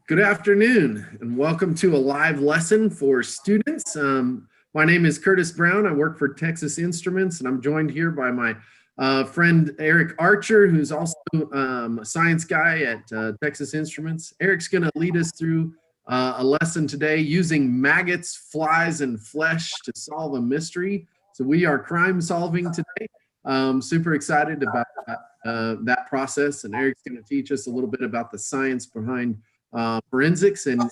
Good afternoon and welcome to a live lesson for students. My name is Curtis Brown. I work for Texas Instruments and I'm joined here by my friend Eric Archer, who's also a science guy at Texas Instruments. Eric's going to lead us through a lesson today using maggots, flies, and flesh to solve a mystery. So we are crime solving today. Super excited about that process, and Eric's going to teach us a little bit about the science behind forensics and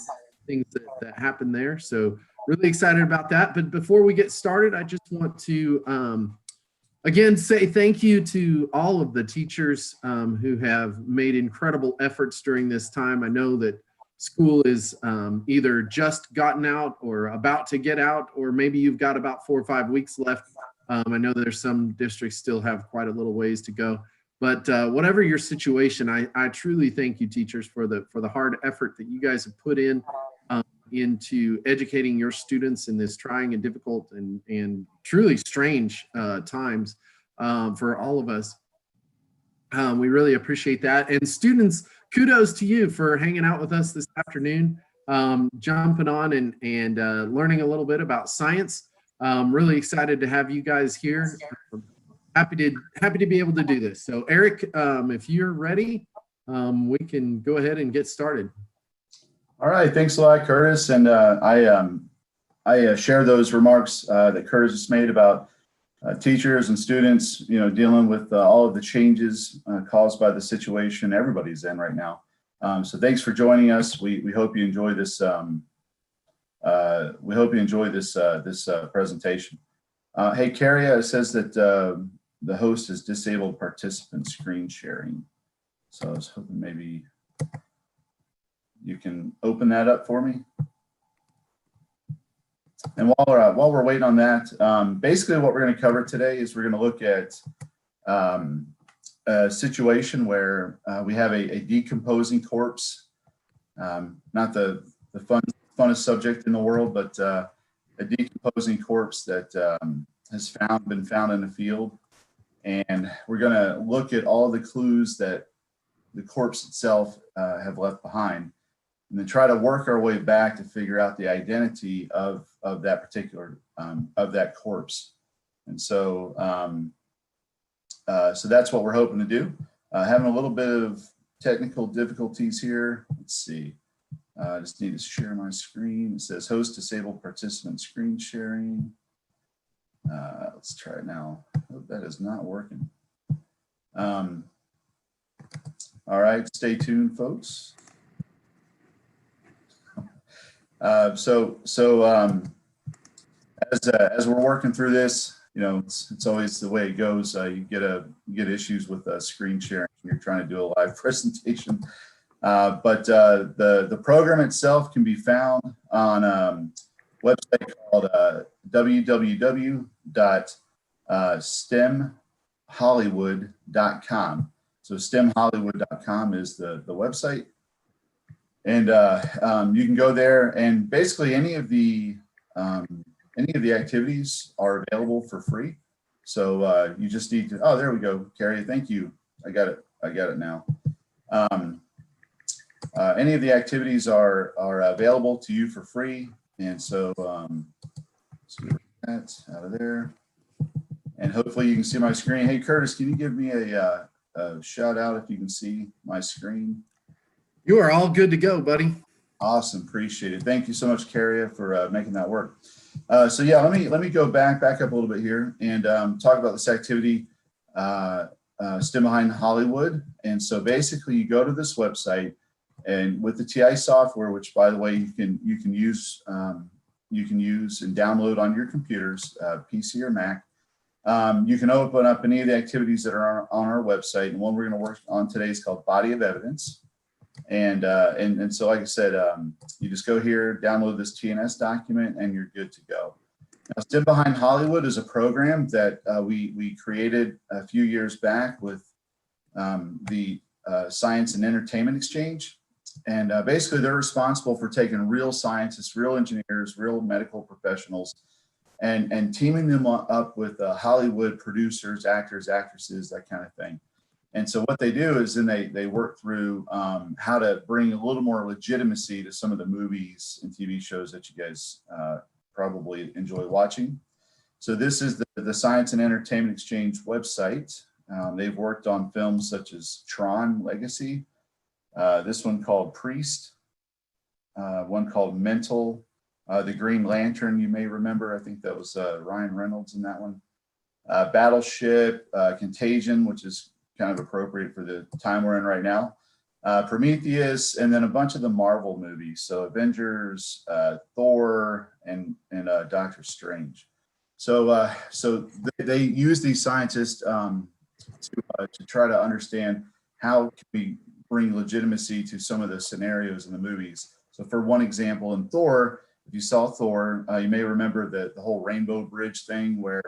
things that happen there. So really excited about that. But before we get started, I just want to again say thank you to all of the teachers who have made incredible efforts during this time. I know that school is either just gotten out or about to get out, or maybe you've got about 4 or 5 weeks left. I know there's some districts still have quite a little ways to go. But whatever your situation, I truly thank you, teachers, for the hard effort that you guys have put in into educating your students in this trying and difficult and truly strange times for all of us. We really appreciate that. And students, kudos to you for hanging out with us this afternoon, jumping on and learning a little bit about science. Really excited to have you guys here. Happy to be able to do this. So Eric, if you're ready, we can go ahead and get started. All right, thanks a lot, Curtis. And I share those remarks that Curtis just made about teachers and students, dealing with all of the changes caused by the situation everybody's in right now. So thanks for joining us. We hope you enjoy this. This presentation. Hey, Carrie, it says that the host has disabled participant screen sharing. So I was hoping maybe you can open that up for me. And while we're waiting on that, basically what we're going to cover today is we're going to look at a situation where we have a decomposing corpse, not the funnest subject in the world, but a decomposing corpse that has been found in the field. And we're going to look at all the clues that the corpse itself have left behind, and then try to work our way back to figure out the identity of that particular of that corpse. And so so that's what we're hoping to do. Having a little bit of technical difficulties here. Let's see. I just need to share my screen. It says host disabled participant screen sharing. Let's try it now. Oh, that is not working. All right, stay tuned, folks. As we're working through this, it's always the way it goes. You get issues with screen sharing when you're trying to do a live presentation. But the program itself can be found on a website called www.stemhollywood.com. So stemhollywood.com is the website, and you can go there, and basically any of the activities are available for free. So you just need to. Oh, there we go, Carrie. Thank you. I got it now. Any of the activities are available to you for free, and so that out of there, and hopefully you can see my screen. Hey, Curtis, can you give me a shout out if you can see my screen? You are all good to go, buddy. Awesome, appreciate it. Thank you so much, Carrie, for making that work. So yeah, let me go back up a little bit here and talk about this activity, STEM Behind Hollywood. And so basically, you go to this website, and with the TI software, which by the way you can use and download on your computers, PC or Mac. You can open up any of the activities that are on our website, and one we're going to work on today is called Body of Evidence. And so, like I said, you just go here, download this TNS document, and you're good to go. Now, STEM Behind Hollywood is a program that we created a few years back with the Science and Entertainment Exchange. And basically, they're responsible for taking real scientists, real engineers, real medical professionals, and teaming them up with Hollywood producers, actors, actresses, that kind of thing. And so what they do is then they work through how to bring a little more legitimacy to some of the movies and TV shows that you guys probably enjoy watching. So this is the Science and Entertainment Exchange website. They've worked on films such as Tron Legacy, this one called Priest, one called Mental, The Green Lantern, you may remember. I think that was Ryan Reynolds in that one. Battleship, Contagion, which is kind of appropriate for the time we're in right now. Prometheus, and then a bunch of the Marvel movies. So Avengers, Thor, and Doctor Strange. So they use these scientists to try to understand how can we bring legitimacy to some of the scenarios in the movies. So for one example, in Thor, if you saw Thor, you may remember the whole Rainbow Bridge thing where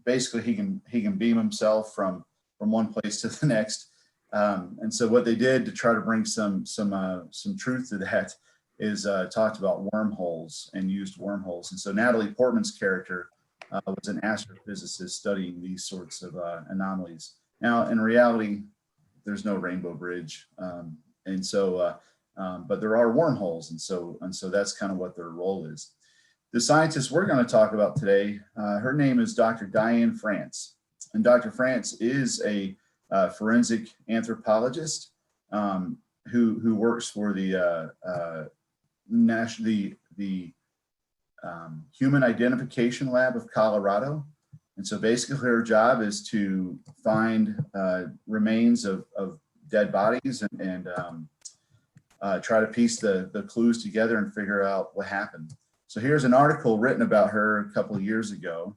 basically he can beam himself from one place to the next. And so what they did to try to bring some truth to that is talked about wormholes and used wormholes. And so Natalie Portman's character was an astrophysicist studying these sorts of anomalies. Now, in reality, there's no Rainbow Bridge. But there are wormholes. And so that's kind of what their role is. The scientist we're going to talk about today, her name is Dr. Diane France. And Dr. France is a forensic anthropologist who works for the Human Identification Lab of Colorado. And so basically her job is to find remains of dead bodies and try to piece the clues together and figure out what happened. So here's an article written about her a couple of years ago.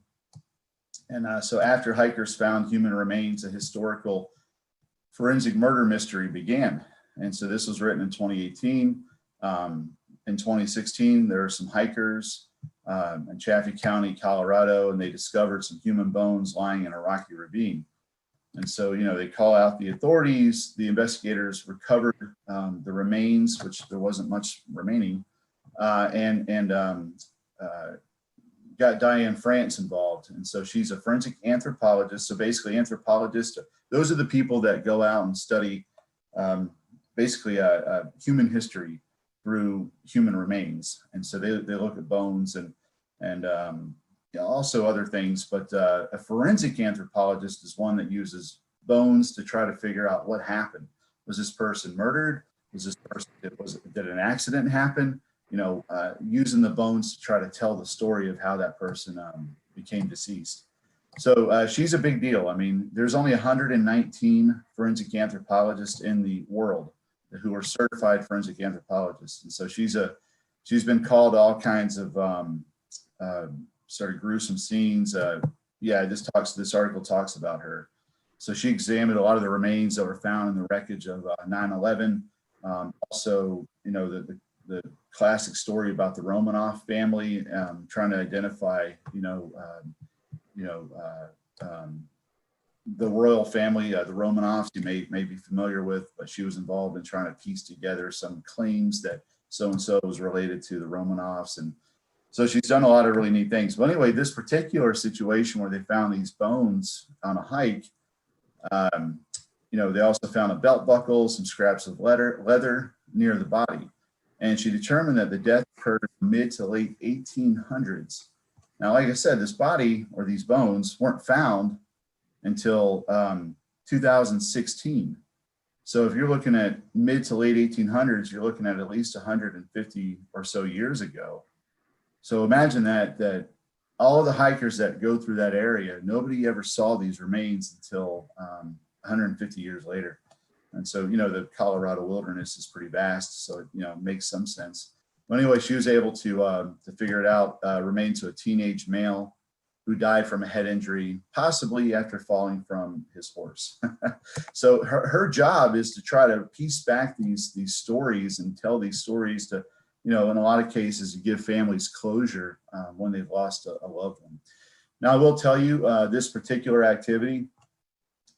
And so after hikers found human remains, a historical forensic murder mystery began. And so this was written in 2018. In 2016, there were some hikers in Chaffee County, Colorado, and they discovered some human bones lying in a rocky ravine. And so, they call out the authorities. The investigators recovered the remains, which there wasn't much remaining, and got Diane France involved. And so she's a forensic anthropologist. So basically anthropologists, those are the people that go out and study basically human history through human remains. And so they look at bones and also other things, but a forensic anthropologist is one that uses bones to try to figure out what happened. Was this person murdered? Was this person, did an accident happen? Using the bones to try to tell the story of how that person became deceased. So she's a big deal. I mean, there's only 119 forensic anthropologists in the world who are certified forensic anthropologists. And so she's been called all kinds of sort of gruesome scenes. This article talks about her. So she examined a lot of the remains that were found in the wreckage of 9/11. Also, the classic story about the Romanov family, trying to identify, the royal family, the Romanovs you may be familiar with, but she was involved in trying to piece together some claims that so-and-so was related to the Romanovs. And so she's done a lot of really neat things. But anyway, this particular situation where they found these bones on a hike, they also found a belt buckle, some scraps of leather near the body. And she determined that the death occurred in the mid to late 1800s. Now, like I said, this body or these bones weren't found until 2016. So if you're looking at mid to late 1800s, you're looking at least 150 or so years ago. So imagine that all of the hikers that go through that area, nobody ever saw these remains until 150 years later. And so, the Colorado wilderness is pretty vast, so it makes some sense. But anyway, she was able to figure it out. Remains of a teenage male who died from a head injury, possibly after falling from his horse. So her job is to try to piece back these stories and tell these stories to, in a lot of cases, give families closure when they've lost a loved one. Now, I will tell you, this particular activity,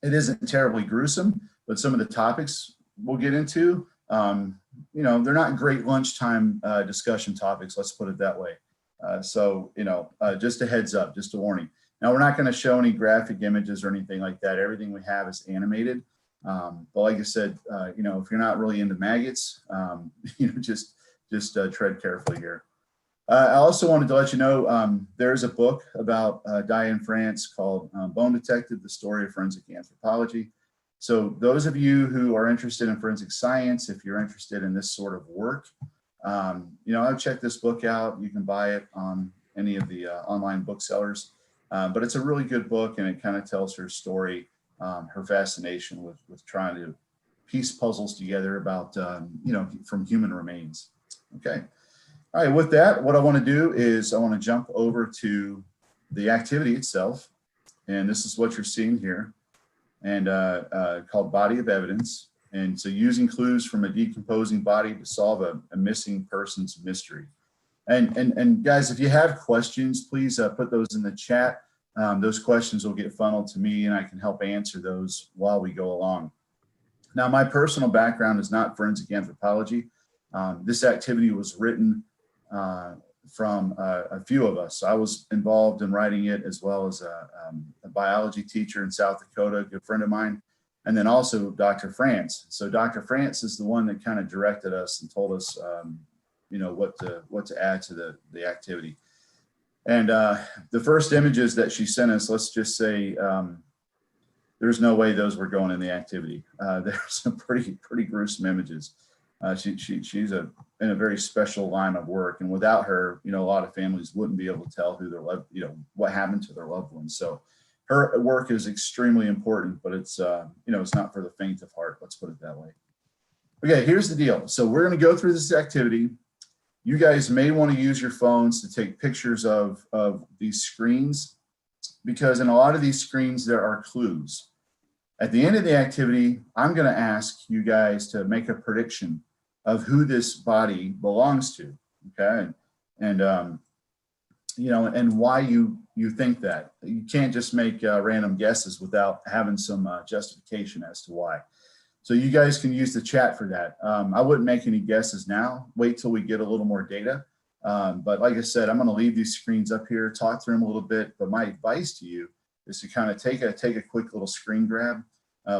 it isn't terribly gruesome, but some of the topics we'll get into, they're not great lunchtime discussion topics, let's put it that way. So just a heads up, just a warning. Now, we're not going to show any graphic images or anything like that. Everything we have is animated. But like I said, you know, if you're not really into maggots, you know, just tread carefully here. I also wanted to let you know there's a book about Decay, France called Bone Detected, the Story of Forensic Anthropology. So those of you who are interested in forensic science, if you're interested in this sort of work, you know, I'll check this book out. You can buy it on any of the online booksellers. But it's a really good book, and it kind of tells her story, her fascination with trying to piece puzzles together about, you know, from human remains. Okay. All right, with that, what I want to do is I want to jump over to the activity itself. And this is what you're seeing here, and called Body of Evidence. And so using clues from a decomposing body to solve a missing person's mystery. And guys, if you have questions, please put those in the chat. Those questions will get funneled to me, and I can help answer those while we go along. Now, my personal background is not forensic anthropology. This activity was written from a few of us. I was involved in writing it, as well as a biology teacher in South Dakota, a good friend of mine, and then also Dr. France. So Dr. France is the one that kind of directed us and told us, you know, what to add to the activity. And the first images that she sent us, let's just say, there's no way those were going in the activity. There's some pretty gruesome images. She's in a very special line of work, and without her, you know, a lot of families wouldn't be able to tell who their you know, what happened to their loved ones. So her work is extremely important, but it's you know, it's not for the faint of heart. Let's put it that way. Okay, here's the deal. So we're going to go through this activity. You guys may want to use your phones to take pictures of these screens, because in a lot of these screens there are clues. At the end of the activity, I'm going to ask you guys to make a prediction of who this body belongs to, okay? And you know, and why you think that. You can't just make random guesses without having some justification as to why. So you guys can use the chat for that. I wouldn't make any guesses now. Wait till we get a little more data. But like I said, I'm going to leave these screens up here, talk through them a little bit. But my advice to you is to kind of take a quick little screen grab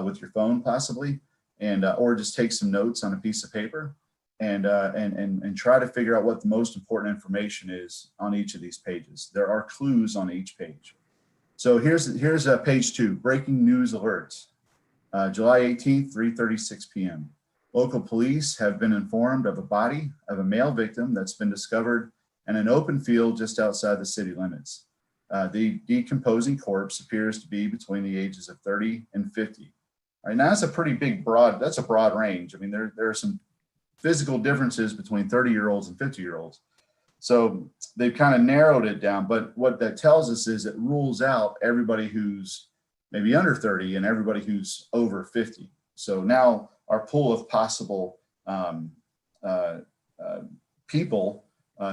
with your phone, possibly, and or just take some notes on a piece of paper, and try to figure out what the most important information is on each of these pages. There are clues on each page. So here's page 2, breaking news alerts. July 18th, 3:36 p.m. Local police have been informed of a body of a male victim that's been discovered in an open field just outside the city limits. The decomposing corpse appears to be between the ages of 30 and 50. All right, now that's a pretty big that's a broad range. I mean, there are some physical differences between 30-year-olds and 50-year-olds. So they've kind of narrowed it down, but what that tells us is it rules out everybody who's maybe under 30 and everybody who's over 50. So now our pool of possible people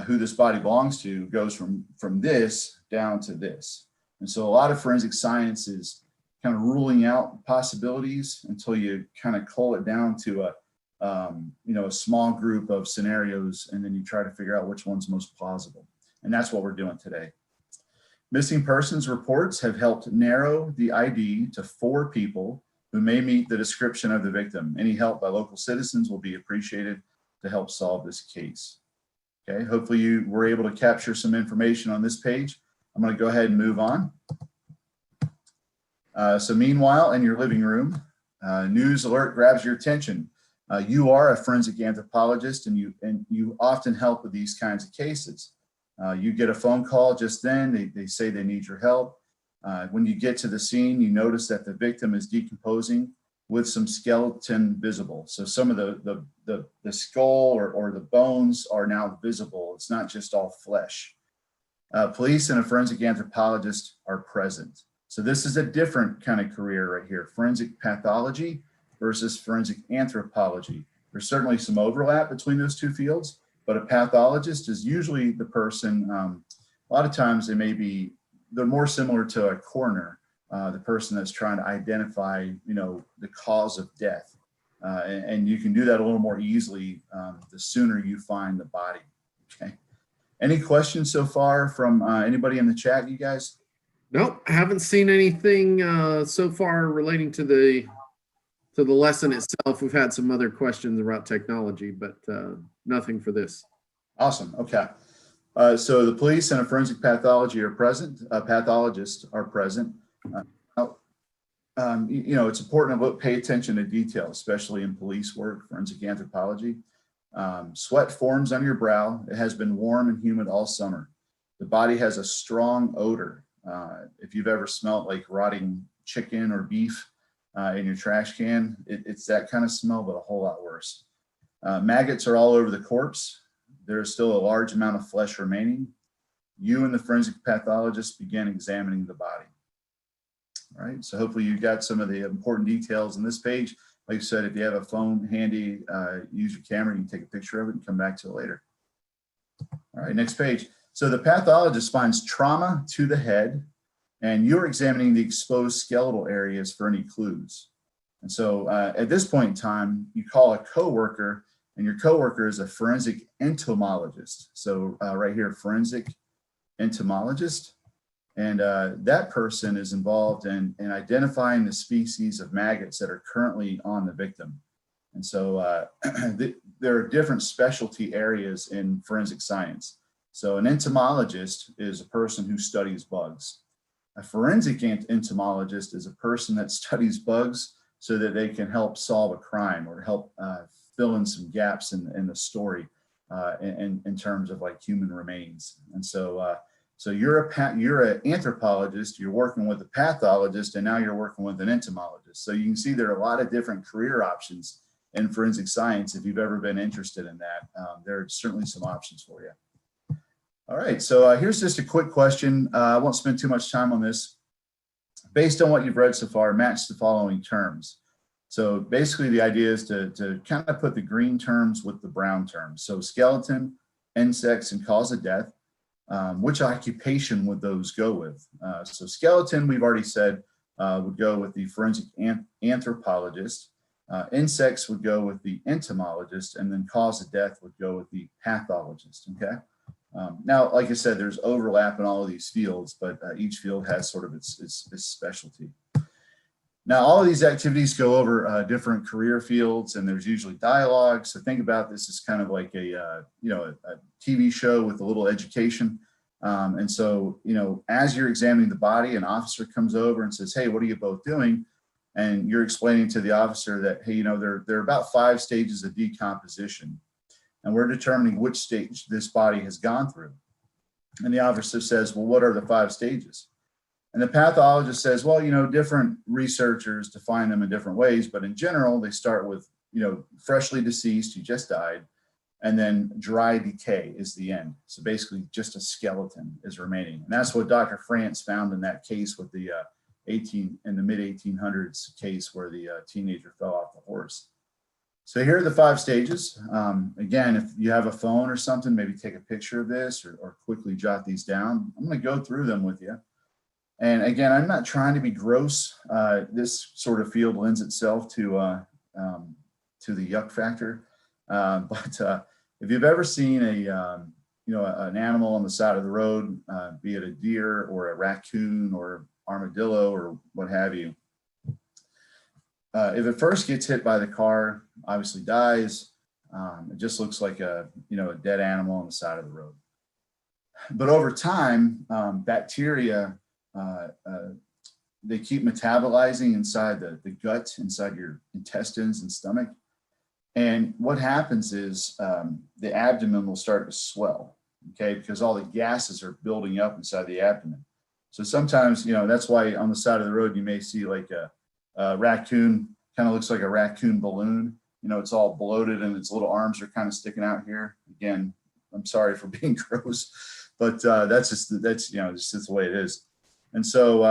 who this body belongs to goes from this down to this. And so a lot of forensic science is kind of ruling out possibilities until you kind of cull it down to a you know, a small group of scenarios, and then you try to figure out which one's most plausible. And that's what we're doing today. Missing persons reports have helped narrow the ID to 4 people who may meet the description of the victim. Any help by local citizens will be appreciated to help solve this case. Okay, hopefully you were able to capture some information on this page. I'm going to go ahead and move on. So meanwhile, in your living room, news alert grabs your attention. You are a forensic anthropologist, and you often help with these kinds of cases. You get a phone call just then, they say they need your help. When you get to the scene, you notice that the victim is decomposing with some skeleton visible. So some of the skull or the bones are now visible. It's not just all flesh. Police and a forensic anthropologist are present. So this is a different kind of career right here, forensic pathology versus forensic anthropology. There's certainly some overlap between those two fields, but a pathologist is usually the person, a lot of times they're more similar to a coroner, the person that's trying to identify, you know, the cause of death. And you can do that a little more easily the sooner you find the body, okay? Any questions so far from anybody in the chat, you guys? Nope, I haven't seen anything so far relating to the lesson itself. We've had some other questions about technology, but nothing for this. Awesome. Okay. So the police and a forensic pathology are present. Pathologists are present. It's important to pay attention to detail, especially in police work, forensic anthropology. Sweat forms on your brow. It has been warm and humid all summer. The body has a strong odor. If you've ever smelled like rotting chicken or beef in your trash can, it's that kind of smell, but a whole lot worse. Maggots are all over the corpse. There's still a large amount of flesh remaining. You and the forensic pathologist begin examining the body. All right, so hopefully you got some of the important details in this page. Like I said, if you have a phone handy, use your camera, you can take a picture of it and come back to it later. All right, next page. So the pathologist finds trauma to the head, and you're examining the exposed skeletal areas for any clues. And so at this point in time, you call a coworker, and your coworker is a forensic entomologist. So right here, forensic entomologist. And that person is involved in identifying the species of maggots that are currently on the victim. And so there are different specialty areas in forensic science. So an entomologist is a person who studies bugs. A forensic entomologist is a person that studies bugs so that they can help solve a crime or help fill in some gaps in the story in terms of like human remains. And so you're an anthropologist, you're working with a pathologist, and now you're working with an entomologist. So you can see there are a lot of different career options in forensic science. If you've ever been interested in that, there are certainly some options for you. All right, so here's just a quick question. I won't spend too much time on this. Based on what you've read so far, match the following terms. So basically the idea is to kind of put the green terms with the brown terms. So skeleton, insects, and cause of death. Which occupation would those go with? So skeleton, we've already said, would go with the forensic anthropologist. Insects would go with the entomologist, and then cause of death would go with the pathologist, okay? Now, like I said, there's overlap in all of these fields, but each field has sort of its specialty. Now, all of these activities go over different career fields, and there's usually dialogue. So think about this as kind of like a TV show with a little education. And so, as you're examining the body, an officer comes over and says, "Hey, what are you both doing?" And you're explaining to the officer that, "Hey, there are about 5 stages of decomposition, and we're determining which stage this body has gone through." And the officer says, "Well, what are the 5 stages?" And the pathologist says, "Well, different researchers define them in different ways, but in general, they start with, freshly deceased, you just died, and then dry decay is the end. So basically just a skeleton is remaining." And that's what Dr. France found in that case with the in the mid 1800s case where the teenager fell off the horse. So here are the 5 stages. Again, if you have a phone or something, maybe take a picture of this or quickly jot these down. I'm going to go through them with you. And again, I'm not trying to be gross. This sort of field lends itself to the yuck factor. But if you've ever seen an animal on the side of the road, be it a deer or a raccoon or armadillo or what have you, if it first gets hit by the car, obviously dies. It just looks like a dead animal on the side of the road. But over time, bacteria they keep metabolizing inside the gut, inside your intestines and stomach. And what happens is the abdomen will start to swell, okay, because all the gases are building up inside the abdomen. So sometimes, that's why on the side of the road, you may see like a raccoon, kind of looks like a raccoon balloon. It's all bloated and its little arms are kind of sticking out here. Again, I'm sorry for being gross, but that's just the way it is. And so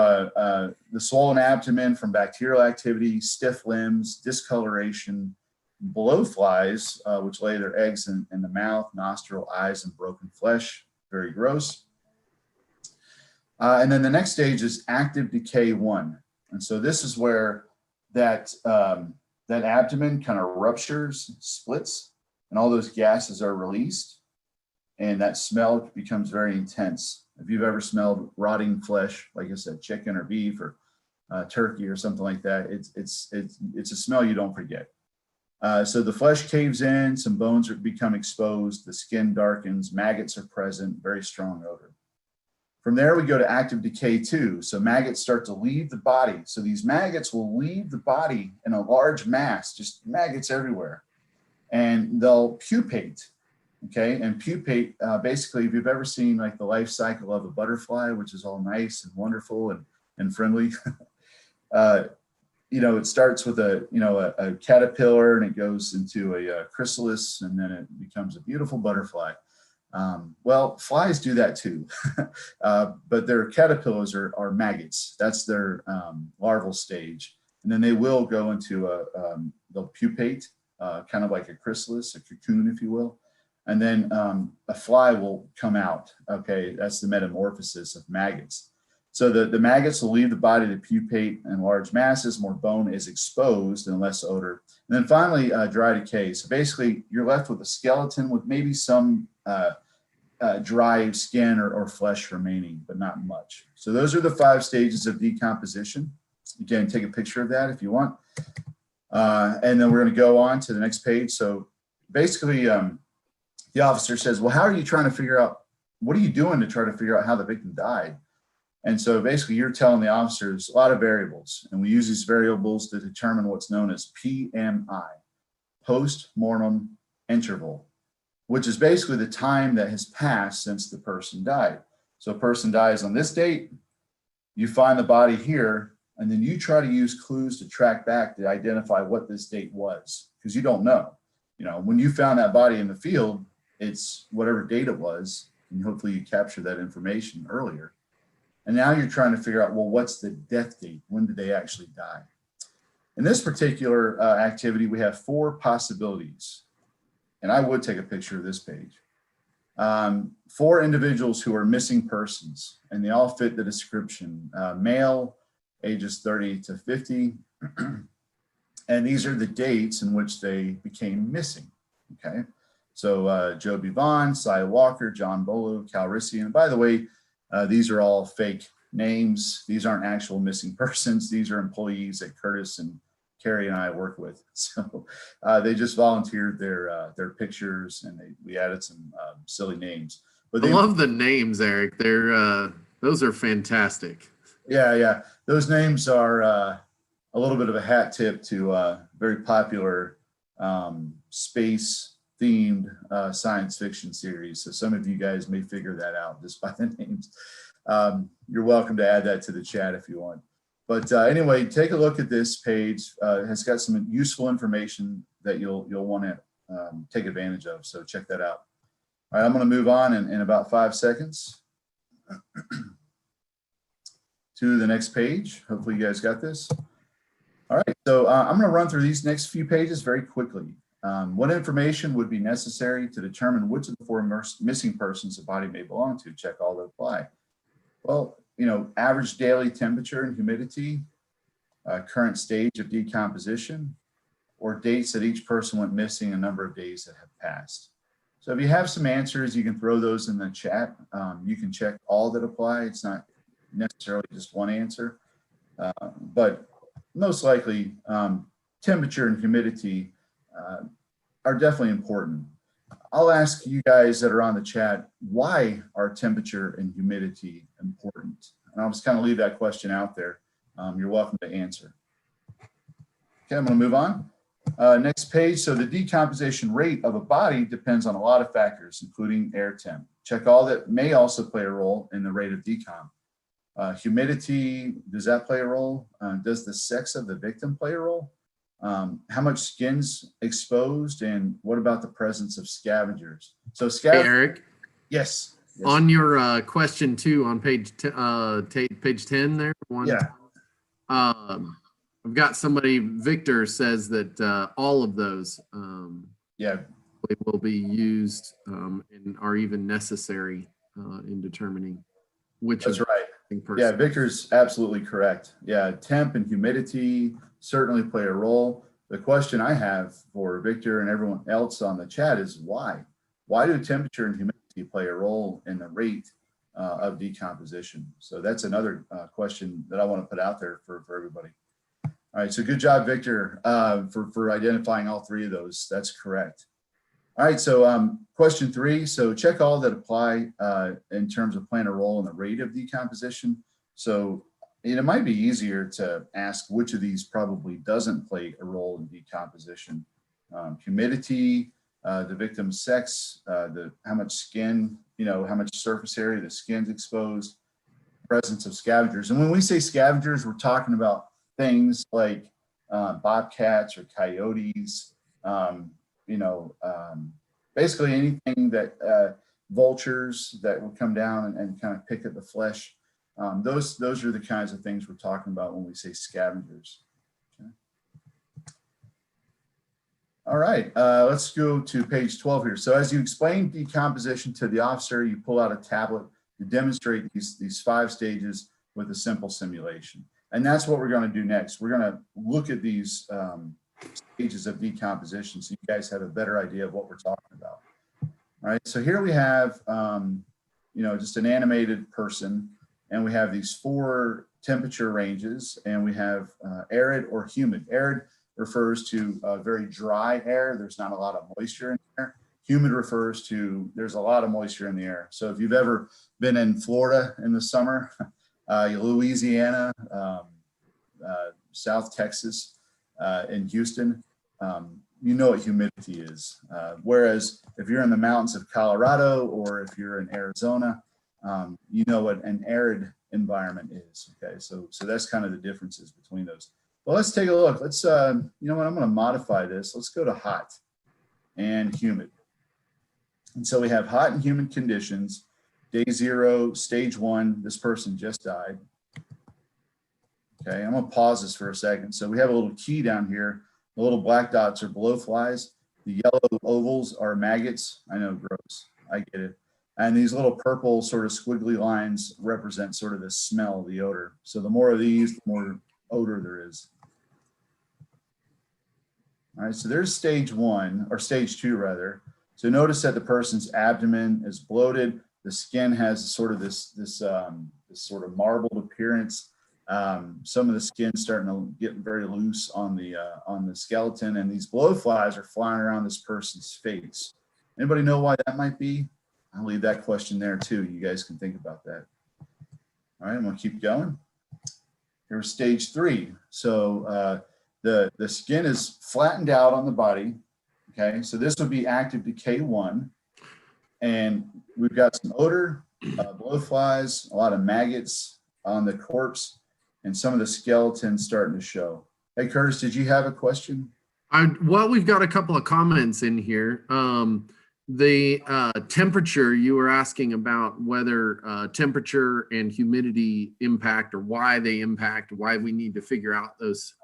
the swollen abdomen from bacterial activity, stiff limbs, discoloration, blowflies, which lay their eggs in the mouth, nostril, eyes, and broken flesh. Very gross. And then the next stage is active decay 1. And so this is where that abdomen kind of ruptures, splits, and all those gases are released. And that smell becomes very intense. If you've ever smelled rotting flesh, like I said, chicken or beef or turkey or something like that, it's a smell you don't forget. So the flesh caves in, some bones become exposed, the skin darkens, maggots are present, very strong odor. From there, we go to active decay too. So maggots start to leave the body. So these maggots will leave the body in a large mass, just maggots everywhere. And they'll pupate, okay? And pupate, basically, if you've ever seen like the life cycle of a butterfly, which is all nice and wonderful and friendly, you know, it starts with a caterpillar and it goes into a chrysalis and then it becomes a beautiful butterfly. Well, flies do that too, but their caterpillars are maggots. That's their larval stage. And then they will go into they'll pupate, kind of like a chrysalis, a cocoon, if you will. And then a fly will come out. Okay, that's the metamorphosis of maggots. So the maggots will leave the body to pupate in large masses, more bone is exposed and less odor. And then finally, dry decay. So basically, you're left with a skeleton with maybe some dry skin or flesh remaining, but not much. So those are the 5 stages of decomposition. Again, take a picture of that if you want. And then we're going to go on to the next page. So basically, the officer says, well, how are you trying to figure out, what are you doing to try to figure out how the victim died? And so basically you're telling the officers a lot of variables, and we use these variables to determine what's known as PMI, post-mortem interval, which is basically the time that has passed since the person died. So a person dies on this date, you find the body here, and then you try to use clues to track back to identify what this date was, because you don't know. You know, when you found that body in the field, it's whatever date it was, and hopefully you capture that information earlier. And now you're trying to figure out, well, what's the death date? When did they actually die? In this particular activity, we have 4 possibilities. And I would take a picture of this page. 4 individuals who are missing persons, and they all fit the description. Male, ages 30 to 50. And these are the dates in which they became missing, okay? So Joe Vaughn, Cy Walker, John Bolo, Cal Rissi. And by the way, these are all fake names. These aren't actual missing persons. These are employees that Curtis and Carrie and I work with. So they just volunteered their pictures, and we added some silly names. But I love the names, Eric. Those are fantastic. Yeah. Those names are a little bit of a hat tip to a very popular space themed science fiction series. So some of you guys may figure that out just by the names. You're welcome to add that to the chat if you want. But anyway, take a look at this page. It has got some useful information that you'll want to take advantage of. So check that out. All right, I'm going to move on in about 5 seconds to the next page. Hopefully you guys got this. All right, so I'm going to run through these next few pages very quickly. What information would be necessary to determine which of the 4 missing persons the body may belong to? Check all that apply. Well, you know, average daily temperature and humidity, current stage of decomposition, or dates that each person went missing, a number of days that have passed. So if you have some answers, you can throw those in the chat. You can check all that apply. It's not necessarily just one answer, but most likely temperature and humidity are definitely important. I'll ask you guys that are on the chat, why are temperature and humidity important? And I'll just kind of leave that question out there. You're welcome to answer. Okay, I'm going to move on. Next page. So the decomposition rate of a body depends on a lot of factors, including air temp. Check all that may also play a role in the rate of decom. Humidity, does that play a role? Does the sex of the victim play a role? How much skin's exposed, and what about the presence of scavengers? So Hey, Eric. Yes. On your question 2 on page 10 there. Yeah. I've got somebody, Victor says that all of those will be used and are even necessary in determining which. That's right. Yeah, Victor's absolutely correct. Yeah, temp and humidity certainly play a role. The question I have for Victor and everyone else on the chat is why? Why do temperature and humidity play a role in the rate of decomposition. So that's another question that I want to put out there for everybody. All right, so good job, Victor, for identifying all three of those. That's correct. All right, so question 3. So check all that apply in terms of playing a role in the rate of decomposition. So it might be easier to ask which of these probably doesn't play a role in decomposition. Humidity, the victim's sex, how much skin, how much surface area the skin's exposed, presence of scavengers. And when we say scavengers, we're talking about things like bobcats or coyotes, basically anything that vultures that will come down and kind of pick at the flesh. Those are the kinds of things we're talking about when we say scavengers. Okay. All right, let's go to page 12 here. So as you explain decomposition to the officer, you pull out a tablet to demonstrate these 5 stages with a simple simulation. And that's what we're going to do next. We're going to look at these stages of decomposition so you guys have a better idea of what we're talking about. All right, so here we have, just an animated person, and we have these 4 temperature ranges, and we have arid or humid. Arid refers to very dry air. There's not a lot of moisture in there. Humid refers to there's a lot of moisture in the air. So if you've ever been in Florida in the summer, Louisiana, South Texas, in Houston, you know what humidity is. Whereas if you're in the mountains of Colorado or if you're in Arizona, you know what an arid environment is. Okay, so that's kind of the differences between those. Well, let's take a look. Let's, I'm going to modify this. Let's go to hot and humid. And so we have hot and humid conditions. Day 0, stage 1, this person just died. Okay, I'm gonna pause this for a second. So we have a little key down here. The little black dots are blowflies. The yellow ovals are maggots. I know, gross, I get it. And these little purple sort of squiggly lines represent sort of the smell, the odor. So the more of these, the more odor there is. All right, so there's stage 1, or stage 2 rather. So notice that the person's abdomen is bloated. The skin has sort of this sort of marbled appearance. Some of the skin starting to get very loose on the skeleton, and these blowflies are flying around this person's face. Anybody know why that might be? I'll leave that question there too. You guys can think about that. All right, I'm gonna keep going. Here's stage 3. So the skin is flattened out on the body. Okay, so this would be active decay 1, and we've got some odor, blowflies, a lot of maggots on the corpse, and some of the skeletons starting to show. Hey, Curtis, did you have a question? Well, we've got a couple of comments in here. The temperature, you were asking about whether temperature and humidity impact, or why they impact, why we need to figure out those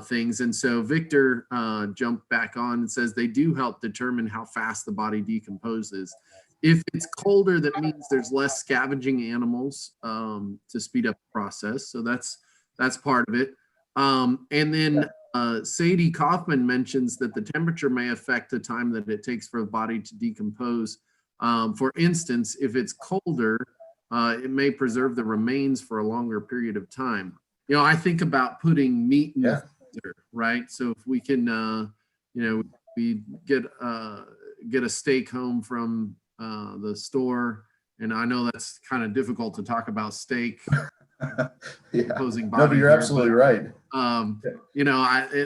things. And so Victor jumped back on and says they do help determine how fast the body decomposes. If it's colder, that means there's less scavenging animals to speed up the process. So that's part of it. And then Sadie Kaufman mentions that the temperature may affect the time that it takes for the body to decompose. For instance, if it's colder, it may preserve the remains for a longer period of time. I think about putting meat in the freezer, right? So if we can, we get a steak home from the store, and I know that's kind of difficult to talk about steak. Opposing body. No, but you're absolutely right.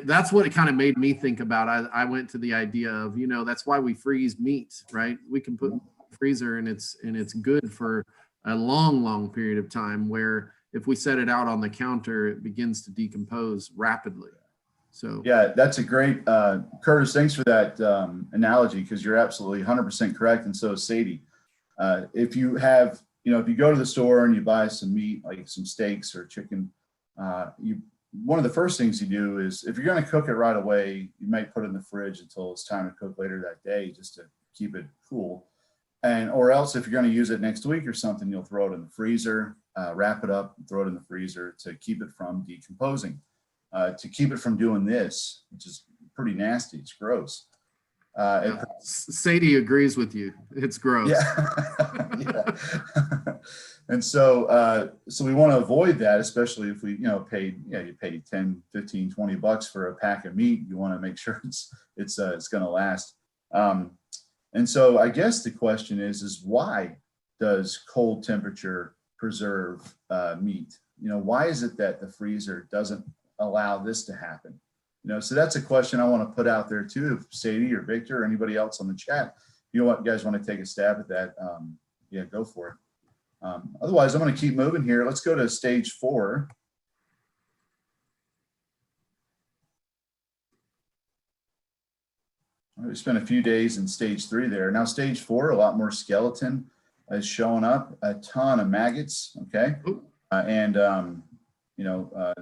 That's what it kind of made me think about. I went to the idea of, that's why we freeze meat, right? We can put it in the freezer and it's good for a long period of time, where if we set it out on the counter, it begins to decompose rapidly. So yeah, that's a great, Curtis, thanks for that analogy, because you're absolutely 100% correct. And so is Sadie. If you have, if you go to the store and you buy some meat, like some steaks or chicken, one of the first things you do is, if you're going to cook it right away, you might put it in the fridge until it's time to cook later that day, just to keep it cool. Or else, if you're going to use it next week or something, you'll throw it in the freezer, wrap it up, and throw it in the freezer to keep it from decomposing. To keep it from doing this, which is pretty nasty, it's gross. Sadie agrees with you. It's gross. Yeah. Yeah. And so, so we want to avoid that, especially if we, you pay 10, 15, 20 bucks for a pack of meat. You want to make sure it's going to last. And so I guess the question is why does cold temperature preserve meat? Why is it that the freezer doesn't allow this to happen? So that's a question I want to put out there too. If Sadie or Victor or anybody else on the chat, you guys want to take a stab at that, yeah, go for it. Otherwise, I'm going to keep moving here. Let's go to stage 4. We spent a few days in stage 3 there. Now stage 4, a lot more skeleton is showing up, a ton of maggots. Okay.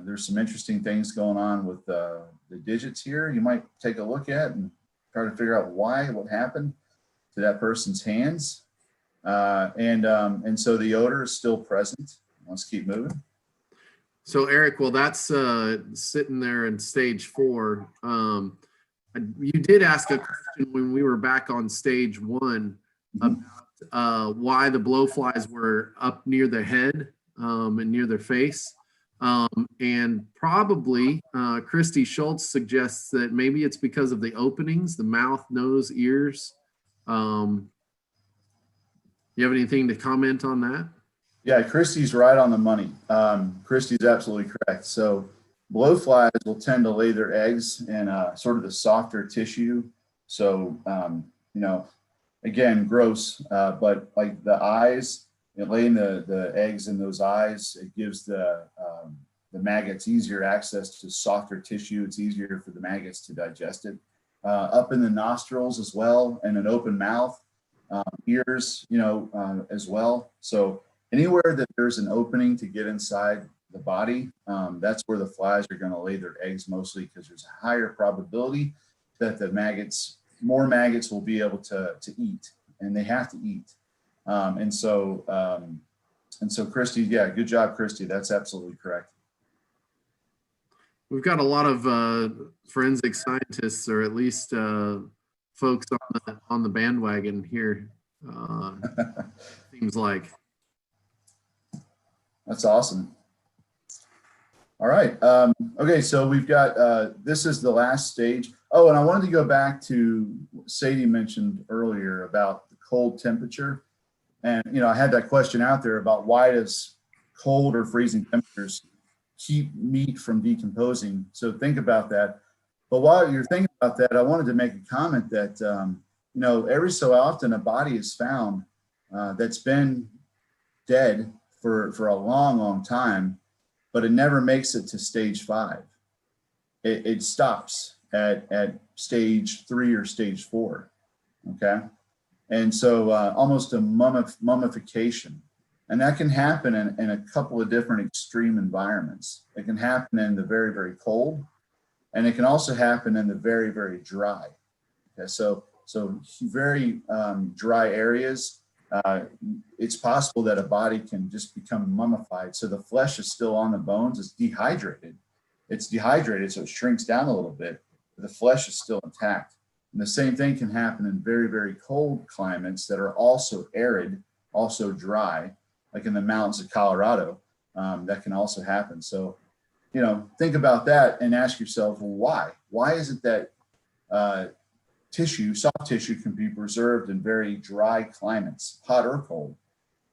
There's some interesting things going on with the digits here. You might take a look at and try to figure out what happened to that person's hands. And so the odor is still present. Let's keep moving. So Eric, well, that's sitting there in stage 4. You did ask a question when we were back on stage 1 about why the blowflies were up near the head and near their face. And probably Christy Schultz suggests that maybe it's because of the openings, the mouth, nose, ears. You have anything to comment on that? Yeah, Christy's right on the money. Christy's absolutely correct. So blowflies will tend to lay their eggs in sort of the softer tissue. So, again, gross, but like the eyes, laying the eggs in those eyes, it gives the maggots easier access to softer tissue. It's easier for the maggots to digest it. Up in the nostrils as well, and an open mouth, ears, as well. So anywhere that there's an opening to get inside the body, that's where the flies are going to lay their eggs mostly, because there's a higher probability that more maggots will be able to eat, and they have to eat. And so Christy, yeah, good job, Christy. That's absolutely correct. We've got a lot of forensic scientists, or at least folks on the bandwagon here. Seems like. That's awesome. All right. Okay, so we've got this is the last stage. Oh, and I wanted to go back to what Sadie mentioned earlier about the cold temperature. And, I had that question out there about why does cold or freezing temperatures keep meat from decomposing? So think about that. But while you're thinking about that, I wanted to make a comment that, every so often a body is found that's been dead for a long, long time, but it never makes it to stage 5. It stops at stage 3 or stage 4. Okay. And so almost a mummification. And that can happen in a couple of different extreme environments. It can happen in the very, very cold, and it can also happen in the very, very dry. Okay, so very dry areas, it's possible that a body can just become mummified. So the flesh is still on the bones, it's dehydrated. It's dehydrated, so it shrinks down a little bit, but the flesh is still intact. And the same thing can happen in very, very cold climates that are also arid, also dry, like in the mountains of Colorado. That can also happen. So, think about that and ask yourself, well, why? Why is it that soft tissue can be preserved in very dry climates, hot or cold?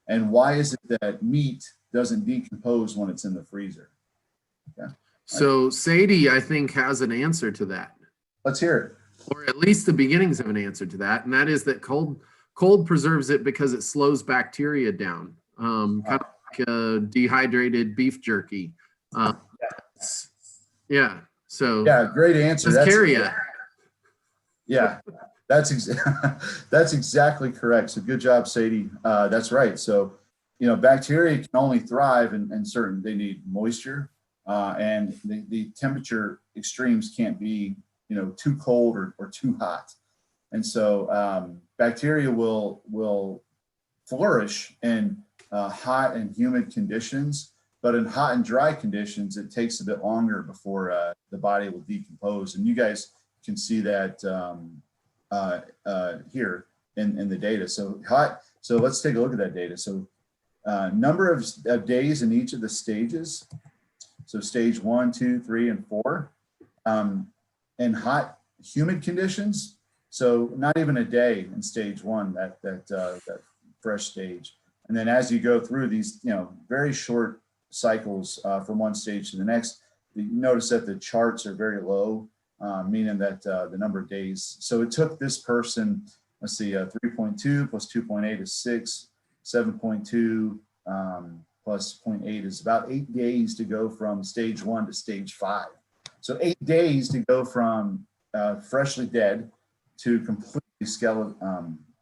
And why is it that meat doesn't decompose when it's in the freezer? Okay. So Sadie, I think, has an answer to that. Let's hear it. Or at least the beginnings of an answer to that. And that is that cold preserves it because it slows bacteria down. Kind of like dehydrated beef jerky. Yeah. So yeah, great answer. Yeah, that's exactly correct. So good job, Sadie. That's right. So, bacteria can only thrive in certain, they need moisture, and the temperature extremes can't be, too cold or too hot. And so bacteria will flourish in hot and humid conditions, but in hot and dry conditions, it takes a bit longer before the body will decompose. And you guys can see that here in the data. So hot. So let's take a look at that data. So number of days in each of the stages. So stage 1, 2, 3, and 4. In hot, humid conditions. So not even a day in stage 1, that fresh stage. And then as you go through these, very short cycles from one stage to the next, you notice that the charts are very low, meaning that the number of days. So it took this person, let's see, 3.2 plus 2.8 is 6, 7.2 plus 0.8 is about 8 days to go from stage 1 to stage 5. So 8 days to go from freshly dead to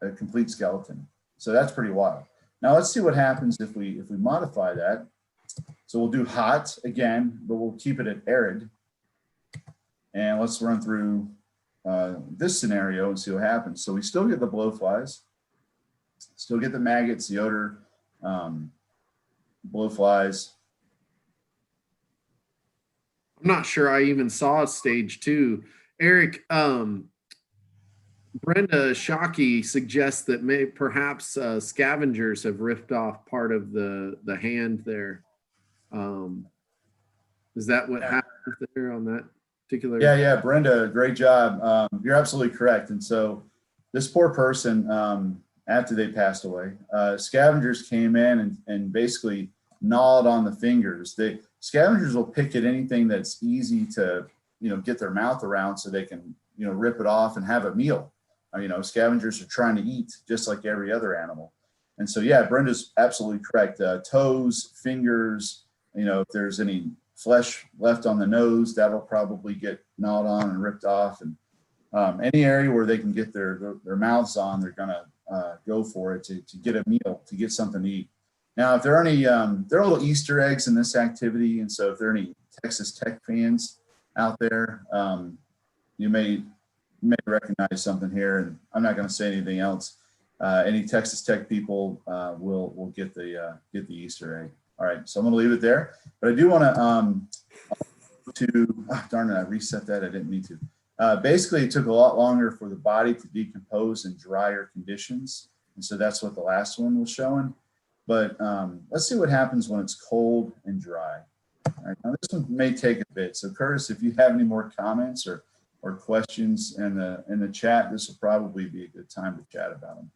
a complete skeleton. So that's pretty wild. Now let's see what happens if we modify that. So we'll do hot again, but we'll keep it at arid. And let's run through this scenario and see what happens. So we still get the blowflies, still get the maggots, the odor, blowflies. I'm not sure I even saw stage 2. Eric, Brenda Shockey suggests that perhaps scavengers have ripped off part of the hand there. Is that what happened there on that particular? Yeah, Brenda, great job. You're absolutely correct. And so this poor person, after they passed away, scavengers came in and basically gnawed on the fingers. Scavengers will pick at anything that's easy to, get their mouth around so they can, rip it off and have a meal. Scavengers are trying to eat just like every other animal. And so, yeah, Brenda's absolutely correct. Toes, fingers, if there's any flesh left on the nose, that'll probably get gnawed on and ripped off. And any area where they can get their mouths on, they're gonna go for it to get a meal, to get something to eat. Now, if there are any, there are little Easter eggs in this activity. And so if there are any Texas Tech fans out there, you may recognize something here, and I'm not going to say anything else. Any Texas Tech people will get the Easter egg. All right, so I'm going to leave it there, but I do want to darn it, I reset that. I didn't mean to. Basically, it took a lot longer for the body to decompose in drier conditions, and so that's what the last one was showing. But let's see what happens when it's cold and dry. All right, now this one may take a bit. So Curtis, if you have any more comments or questions in the chat, this will probably be a good time to chat about them.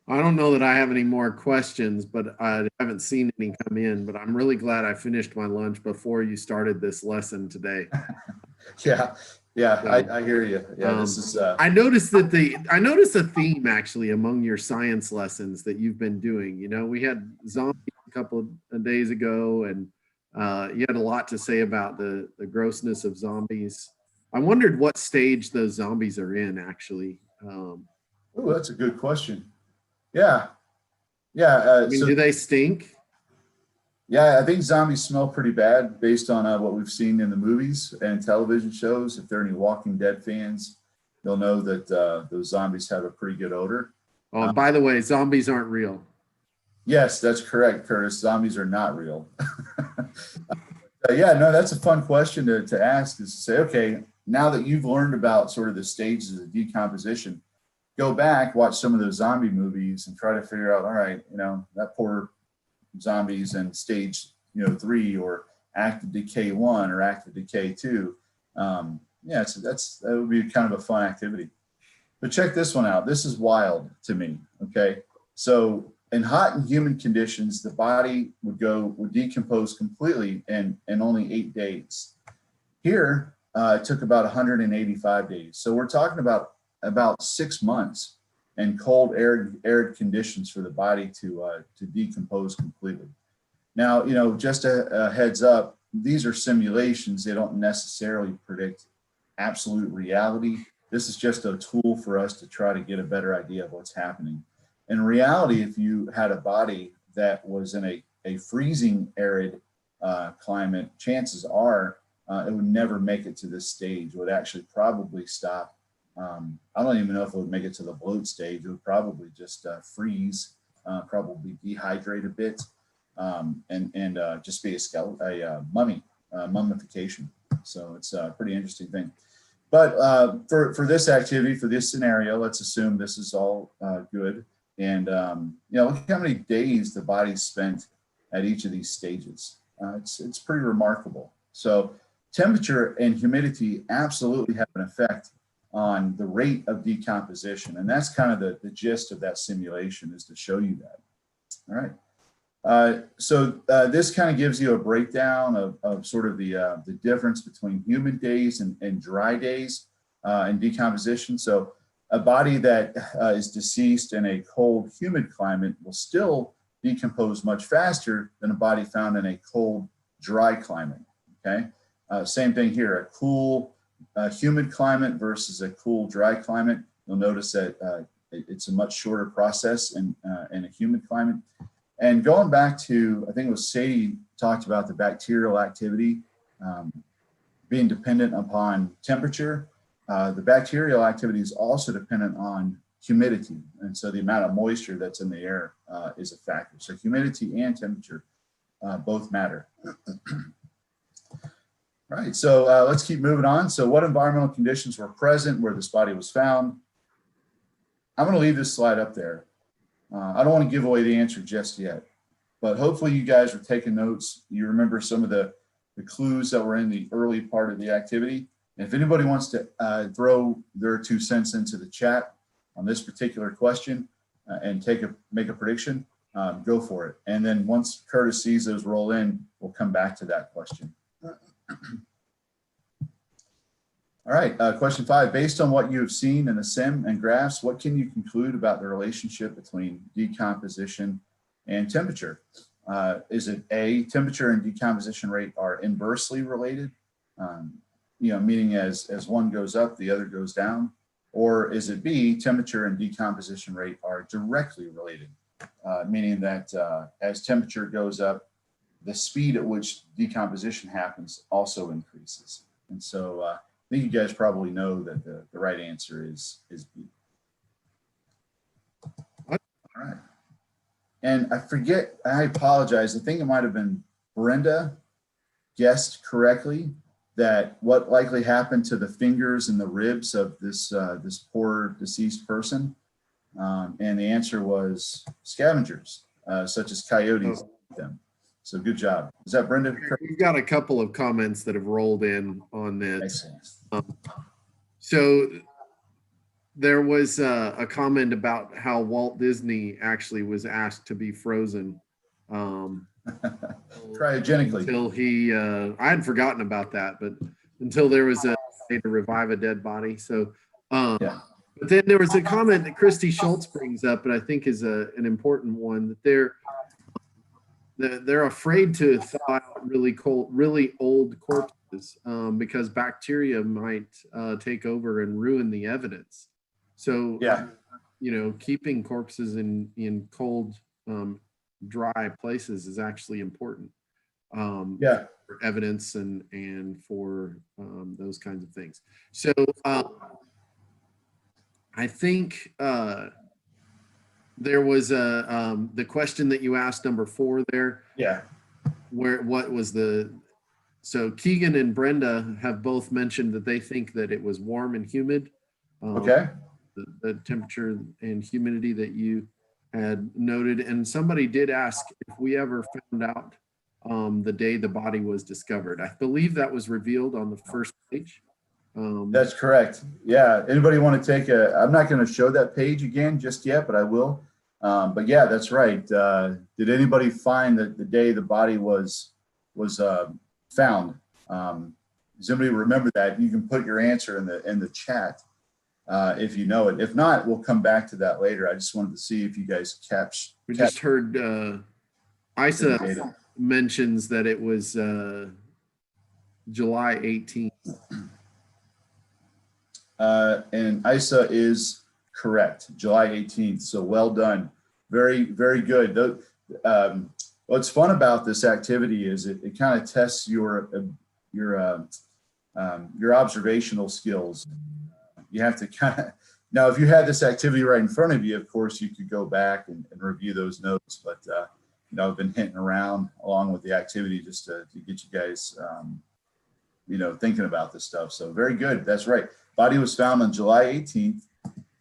I don't know that I have any more questions, but I haven't seen any come in, but I'm really glad I finished my lunch before you started this lesson today. Yeah, I hear you. Yeah, this is. I noticed a theme actually among your science lessons that you've been doing. We had zombies a couple of days ago, and you had a lot to say about the grossness of zombies. I wondered what stage those zombies are in, actually. Oh, that's a good question. Yeah. Do they stink? Yeah, I think zombies smell pretty bad based on what we've seen in the movies and television shows. If there are any Walking Dead fans, they'll know that those zombies have a pretty good odor. Oh, by the way, zombies aren't real. Yes, that's correct, Curtis. Zombies are not real. Yeah, no, that's a fun question to ask, is to say, okay, now that you've learned about sort of the stages of decomposition, go back, watch some of those zombie movies and try to figure out, all right, that poor zombies in stage 3 or active decay 1 or active decay 2. Yeah, so that would be kind of a fun activity. But check this one out. This is wild to me. Okay, so in hot and humid conditions, the body would decompose completely in only 8 days. Here, it took about 185 days. So we're talking about 6 months in cold, arid conditions for the body to decompose completely. Now, just a heads up, these are simulations. They don't necessarily predict absolute reality. This is just a tool for us to try to get a better idea of what's happening. In reality, if you had a body that was in a freezing arid climate, chances are it would never make it to this stage. It would actually probably stop. I don't even know if it would make it to the bloat stage. It would probably just freeze, probably dehydrate a bit, and just be a mummification. So it's a pretty interesting thing. But for this activity, for this scenario, let's assume this is all good. And look how many days the body spent at each of these stages. It's pretty remarkable. So temperature and humidity absolutely have an effect on the rate of decomposition. And that's kind of the gist of that simulation, is to show you that. All right. So this kind of gives you a breakdown of sort of the difference between humid days and dry days in decomposition. So a body that is deceased in a cold, humid climate will still decompose much faster than a body found in a cold, dry climate. Okay. Same thing here, a cool, humid climate versus a cool, dry climate. You'll notice that it's a much shorter process in a humid climate. And going back to, I think it was Sadie talked about the bacterial activity being dependent upon temperature. The bacterial activity is also dependent on humidity. And so the amount of moisture that's in the air is a factor. So humidity and temperature both matter. Right, so let's keep moving on. So what environmental conditions were present where this body was found? I'm going to leave this slide up there. I don't want to give away the answer just yet, but hopefully you guys are taking notes. You remember some of the clues that were in the early part of the activity. And if anybody wants to throw their 2 cents into the chat on this particular question and make a prediction, go for it. And then once Curtis sees those roll in, we'll come back to that question. All right, question 5. Based on what you have seen in the sim and graphs, what can you conclude about the relationship between decomposition and temperature? Is it A, temperature and decomposition rate are inversely related? Meaning as one goes up, the other goes down? Or is it B, temperature and decomposition rate are directly related? Meaning that as temperature goes up, the speed at which decomposition happens also increases. And so I think you guys probably know that the right answer is B. All right. And I apologize. I think it might have been Brenda guessed correctly that what likely happened to the fingers and the ribs of this poor deceased person. And the answer was scavengers, such as coyotes. Them. So good job. Is that Brenda? We've got a couple of comments that have rolled in on this. So there was a comment about how Walt Disney actually was asked to be frozen cryogenically until he I had forgotten about that, but until there was a way to revive a dead body. So yeah. But then there was a comment that Christy Schultz brings up, and I think is an important one, that they're afraid to thaw out really old corpses because bacteria might take over and ruin the evidence. So yeah, keeping corpses in cold, dry places is actually important. Yeah, for evidence and for those kinds of things. So I think there was the question that you asked, number 4 there. Yeah. So Keegan and Brenda have both mentioned that they think that it was warm and humid. Okay. The temperature and humidity that you had noted. And somebody did ask if we ever found out the day the body was discovered. I believe that was revealed on the first page. That's correct. Yeah. Anybody want to take I'm not going to show that page again just yet, but I will. But yeah, that's right. Did anybody find that the day the body was found? Does anybody remember that? You can put your answer in the chat if you know it. If not, we'll come back to that later. I just wanted to see if you guys We just heard Isa mentions that it was July 18th. And Isa is correct, July 18th. So well done. Very, very good. What's fun about this activity is it kind of tests your observational skills. You have to kind of, now if you had this activity right in front of you, of course, you could go back and review those notes, but I've been hinting around along with the activity just to get you guys thinking about this stuff. So very good. That's right. Body was found on July 18th,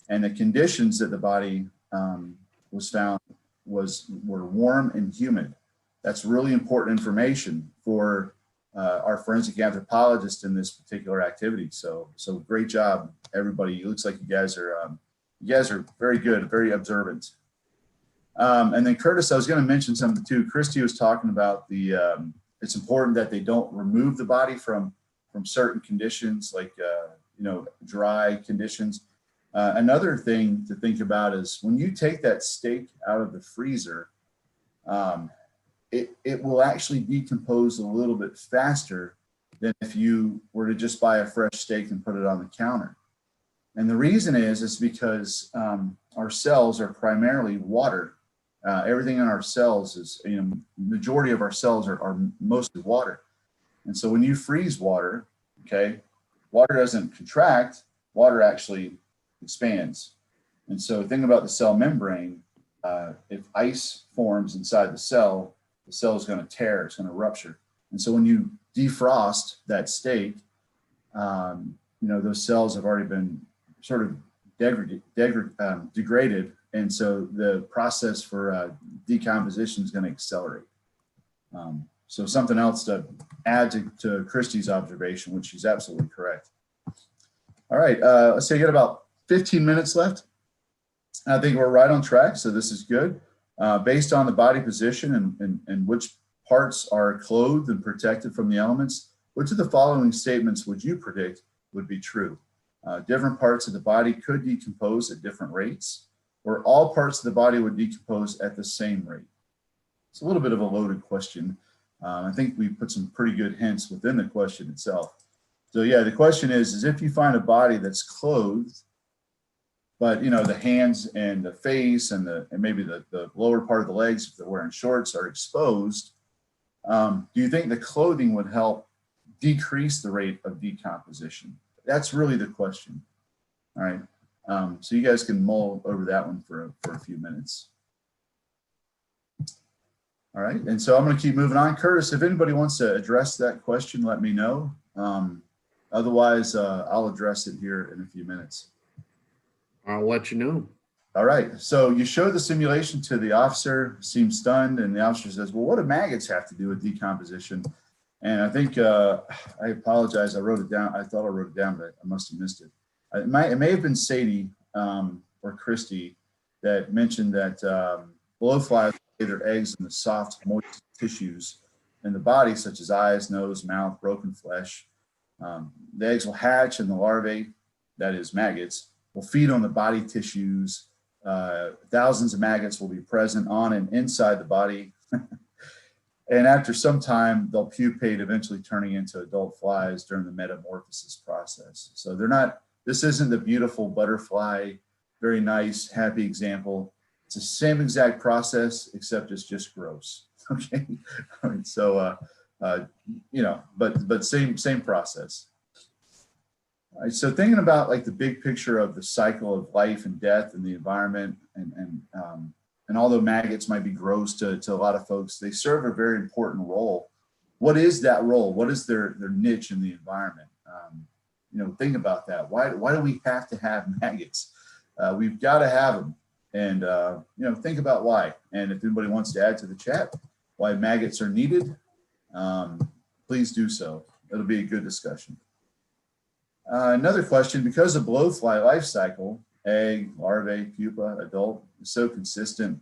and the conditions that the body was found were warm and humid. That's really important information for our forensic anthropologist in this particular activity. So great job, everybody. It looks like you guys are very good, very observant. And then Curtis, I was going to mention something too. Christy was talking about it's important that they don't remove the body from certain conditions, like dry conditions. Another thing to think about is when you take that steak out of the freezer, it will actually decompose a little bit faster than if you were to just buy a fresh steak and put it on the counter. And the reason is because our cells are primarily water. Everything in our cells is, majority of our cells are mostly water. And so when you freeze water, okay, water doesn't contract, water actually expands. And so think about the cell membrane. If ice forms inside the cell is going to tear, it's going to rupture. And so when you defrost that steak, those cells have already been sort of degraded. And so the process for decomposition is going to accelerate. So something else to add to Christy's observation, which she's absolutely correct. All right, let's say you got about 15 minutes left. I think we're right on track, so this is good. Based on the body position and which parts are clothed and protected from the elements, which of the following statements would you predict would be true? Different parts of the body could decompose at different rates, or all parts of the body would decompose at the same rate. It's a little bit of a loaded question. I think we put some pretty good hints within the question itself. So yeah, the question is if you find a body that's clothed, but the hands and the face and maybe the lower part of the legs, if they're wearing shorts, are exposed, do you think the clothing would help decrease the rate of decomposition? That's really the question. All right. So you guys can mull over that one for a few minutes. All right, and so I'm going to keep moving on. Curtis, if anybody wants to address that question, let me know. Otherwise, I'll address it here in a few minutes. I'll let you know. All right, so you show the simulation to the officer, seems stunned, and the officer says, well, what do maggots have to do with decomposition? And I think, I apologize, I wrote it down. I thought I wrote it down, but I must have missed it. It may have been Sadie or Christy that mentioned that blowflies lay their eggs in the soft, moist tissues in the body, such as eyes, nose, mouth, broken flesh. The eggs will hatch, and the larvae, that is maggots, will feed on the body tissues. Thousands of maggots will be present on and inside the body. And after some time, they'll pupate, eventually turning into adult flies during the metamorphosis process. So this isn't the beautiful butterfly, very nice, happy example. It's the same exact process, except it's just gross. Okay. All right, so, but same process. All right, so thinking about like the big picture of the cycle of life and death and the environment, and although maggots might be gross to a lot of folks, they serve a very important role. What is that role? What is their niche in the environment? Think about that. Why do we have to have maggots? We've got to have them, and think about why. And if anybody wants to add to the chat why maggots are needed, please do so. It'll be a good discussion. Another question: because the blowfly life cycle, egg, larvae, pupa, adult, is so consistent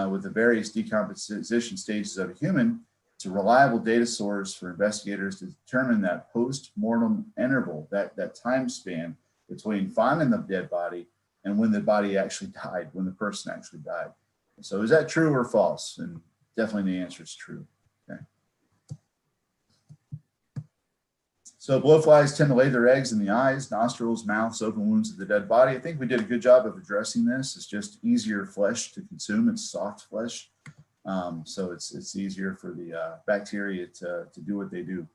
with the various decomposition stages of a human, it's a reliable data source for investigators to determine that post-mortem interval, that time span between finding the dead body and when the body actually died, when the person actually died. So is that true or false? And definitely the answer is true. Okay. So blowflies tend to lay their eggs in the eyes, nostrils, mouths, open wounds of the dead body. I think we did a good job of addressing this. It's just easier flesh to consume. It's soft flesh. So it's easier for the bacteria to do what they do.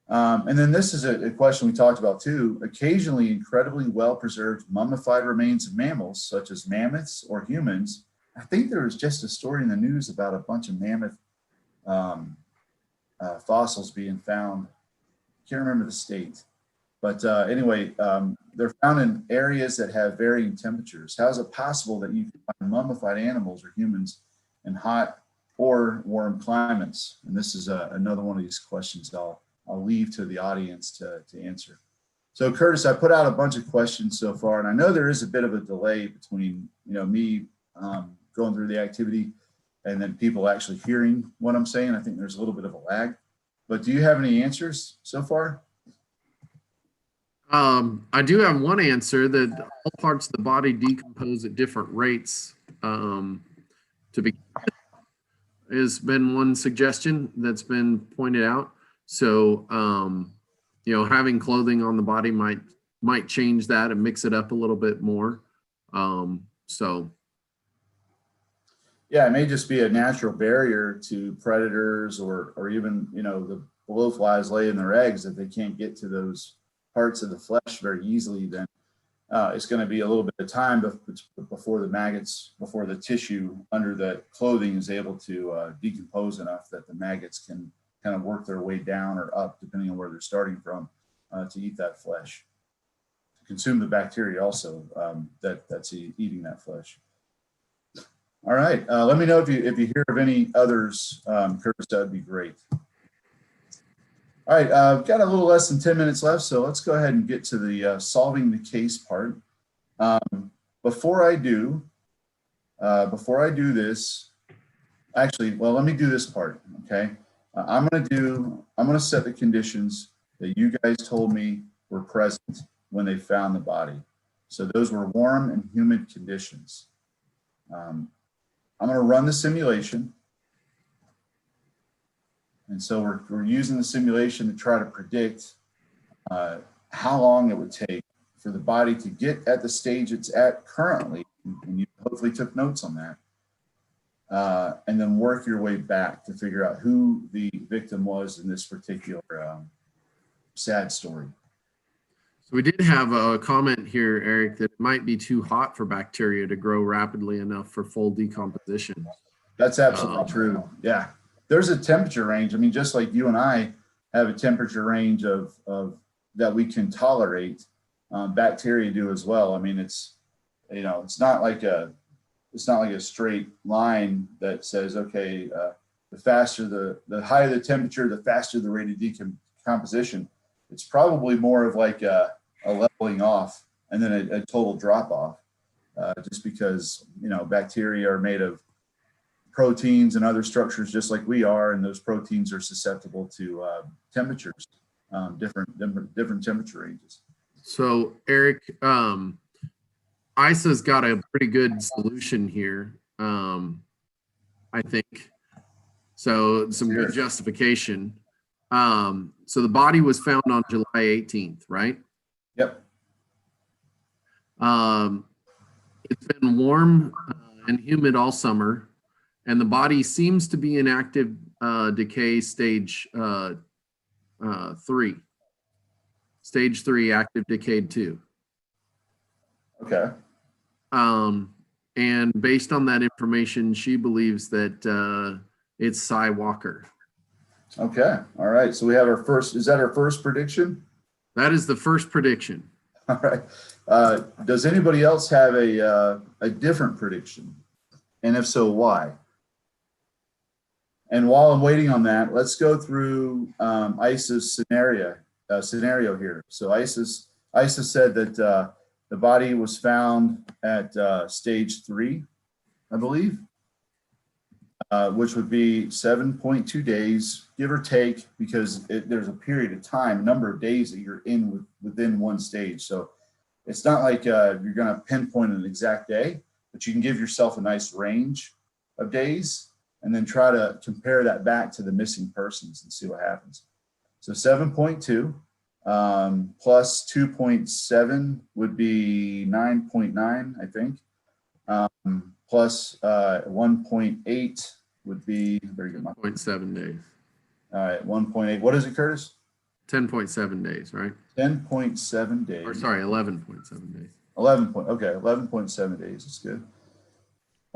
And then this is a question we talked about too. Occasionally, incredibly well-preserved mummified remains of mammals, such as mammoths or humans. I think there was just a story in the news about a bunch of mammoth fossils being found can't remember the state. But anyway, they're found in areas that have varying temperatures. How is it possible that you can find mummified animals or humans in hot or warm climates? And this is another one of these questions I'll leave to the audience to answer. So Curtis, I put out a bunch of questions so far, and I know there is a bit of a delay between me going through the activity and then people actually hearing what I'm saying. I think there's a little bit of a lag. But do you have any answers so far? I do have one answer that all parts of the body decompose at different rates. To be has been one suggestion that's been pointed out. So, having clothing on the body might change that and mix it up a little bit more. Yeah, it may just be a natural barrier to predators or even, the blowflies laying their eggs. If they can't get to those parts of the flesh very easily, then it's going to be a little bit of time before the maggots, before the tissue under the clothing is able to decompose enough that the maggots can kind of work their way down or up, depending on where they're starting from, to eat that flesh, to consume the bacteria also that's eating that flesh. All right, let me know if you hear of any others, Curtis. That'd be great. All right, I've got a little less than 10 minutes left, so let's go ahead and get to the solving the case part. Before I do this, actually, well, let me do this part, okay? I'm gonna set the conditions that you guys told me were present when they found the body. So those were warm and humid conditions. I'm gonna run the simulation. And so we're using the simulation to try to predict how long it would take for the body to get at the stage it's at currently, and you hopefully took notes on that, and then work your way back to figure out who the victim was in this particular sad story. So we did have a comment here, Eric, that it might be too hot for bacteria to grow rapidly enough for full decomposition. That's absolutely true, yeah. There's a temperature range. I mean, just like you and I have a temperature range of that we can tolerate, bacteria do as well. I mean, it's not like a straight line that says, okay, the faster the higher the temperature, the faster the rate of decomposition. It's probably more of like a leveling off and then a total drop off, just because bacteria are made of proteins and other structures just like we are, and those proteins are susceptible to temperatures, different temperature ranges. So Eric, ISA's got a pretty good solution here, I think. So some good justification. So the body was found on July 18th, right? Yep. It's been warm and humid all summer, and the body seems to be in active decay stage 3. Stage 3, active decay 2. Okay. And based on that information, she believes that it's Cy Walker. Okay. All right. So we have our first. Is that our first prediction? That is the first prediction. All right. Does anybody else have a different prediction? And if so, why? And while I'm waiting on that, let's go through ISA's scenario here. So ISA said that the body was found at stage 3, I believe, which would be 7.2 days, give or take, because there's a period of time, a number of days that you're in within one stage. So it's not like you're going to pinpoint an exact day, but you can give yourself a nice range of days and then try to compare that back to the missing persons and see what happens. So 7.2 plus 2.7 would be 9.9, I think. Plus 1.8 would be, very good. 0.7 days. All right, 1.8. What is it, Curtis? 10.7 days, right? 10.7 days. Or sorry, 11.7 days. 11.7 days. That's good.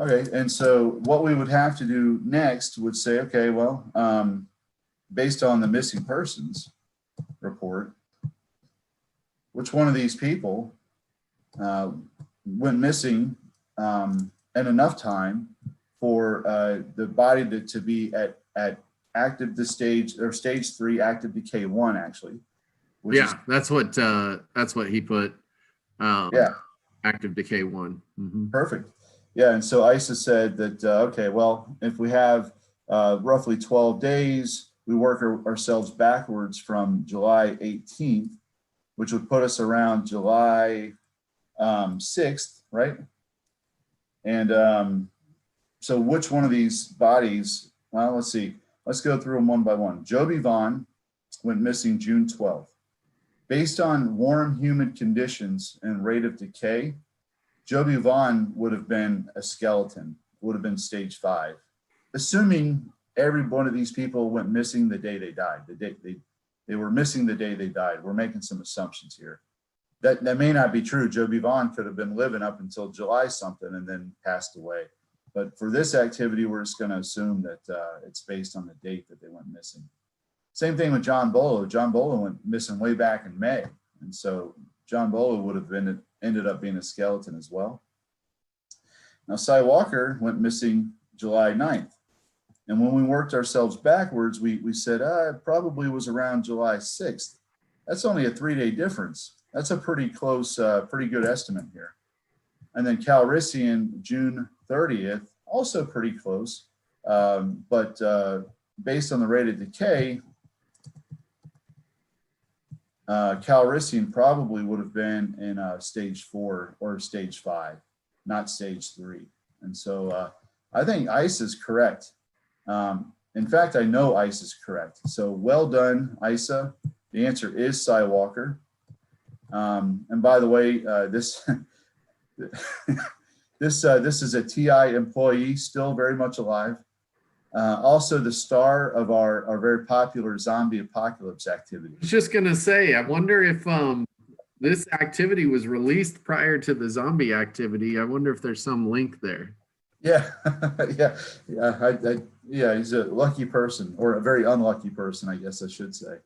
Okay, and so what we would have to do next would say, okay, well, based on the missing persons, report which one of these people went missing in enough time for the body to be at active the stage, or stage 3 active decay 1, actually. Yeah, that's what he put. Yeah, active decay 1. perfect. Yeah, and so ISA said that okay, well, if we have roughly 12 days, we work ourselves backwards from July 18th, which would put us around July 6th, right? And so which one of these bodies, well, let's see. Let's go through them one by one. Joby Vaughn went missing June 12th. Based on warm, humid conditions and rate of decay, Joby Vaughn would have been a skeleton, would have been stage 5. Assuming every one of these people went missing the day they died. They were missing the day they died. We're making some assumptions here. That may not be true. Joby Vaughn could have been living up until July something and then passed away. But for this activity, we're just going to assume that it's based on the date that they went missing. Same thing with John Bolo. John Bolo went missing way back in May. And so John Bolo would have ended up being a skeleton as well. Now, Cy Walker went missing July 9th. And when we worked ourselves backwards, we said, it probably was around July 6th. That's only a 3-day difference. That's a pretty close, pretty good estimate here. And then Calrissian, June 30th, also pretty close. But based on the rate of decay, Calrissian probably would have been in stage 4 or stage 5, not stage 3. And so I think ICE is correct. In fact, I know ICE is correct. So well done, ISA. The answer is Cy Walker. And by the way, this is a TI employee, still very much alive. Also the star of our very popular zombie apocalypse activity. I was just gonna say, I wonder if this activity was released prior to the zombie activity. I wonder if there's some link there. Yeah, yeah, he's a lucky person, or a very unlucky person, I guess I should say.